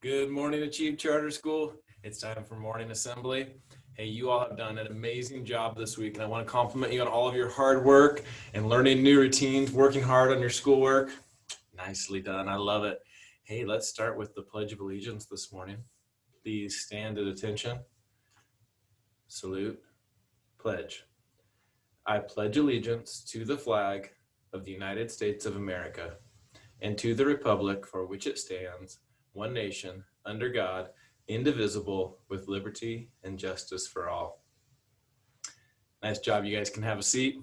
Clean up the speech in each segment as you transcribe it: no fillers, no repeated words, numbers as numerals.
Good morning, Achieve Charter School. It's time for morning assembly. Hey, you all have done an amazing job this week, and I want to compliment you on all of your hard work and learning new routines, working hard on your schoolwork. Nicely done. I love it. Hey, let's start with the Pledge of Allegiance this morning. Please stand at attention. Salute. Pledge. I pledge allegiance to the flag of the United States of America and to the republic for which it stands, one nation, under God, indivisible, with liberty and justice for all. Nice job. You guys can have a seat.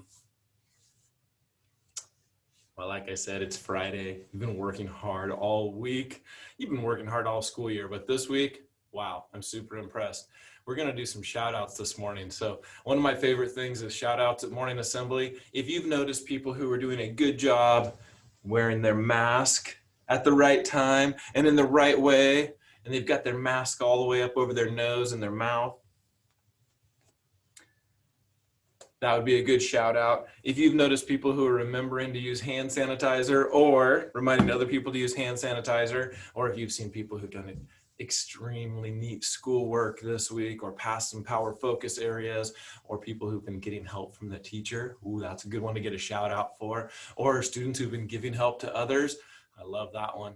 Well, like I said, it's Friday. You've been working hard all week. You've been working hard all school year, but this week, wow, I'm super impressed. We're going to do some shout outs this morning. So one of my favorite things is shout outs at morning assembly. If you've noticed people who are doing a good job wearing their mask at the right time and in the right way, and they've got their mask all the way up over their nose and their mouth, that would be a good shout out. If you've noticed people who are remembering to use hand sanitizer or reminding other people to use hand sanitizer, or if you've seen people who've done extremely neat schoolwork this week or passed some power focus areas, or people who've been getting help from the teacher, ooh, that's a good one to get a shout out for, or students who've been giving help to others. I love that one.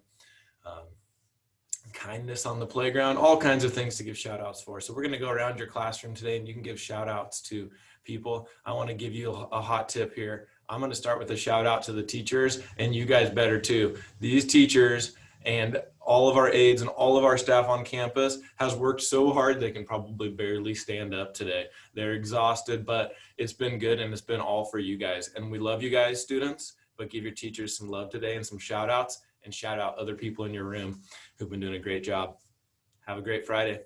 Kindness on the playground, all kinds of things to give shout outs for. So we're going to go around your classroom today and you can give shout outs to people. I want to give you a hot tip here. I'm going to start with a shout out to the teachers, and you guys better too. These teachers and all of our aides and all of our staff on campus has worked so hard they can probably barely stand up today. They're exhausted, but it's been good and it's been all for you guys. And we love you guys, students, but give your teachers some love today and some shout outs, and shout out other people in your room who've been doing a great job. Have a great Friday.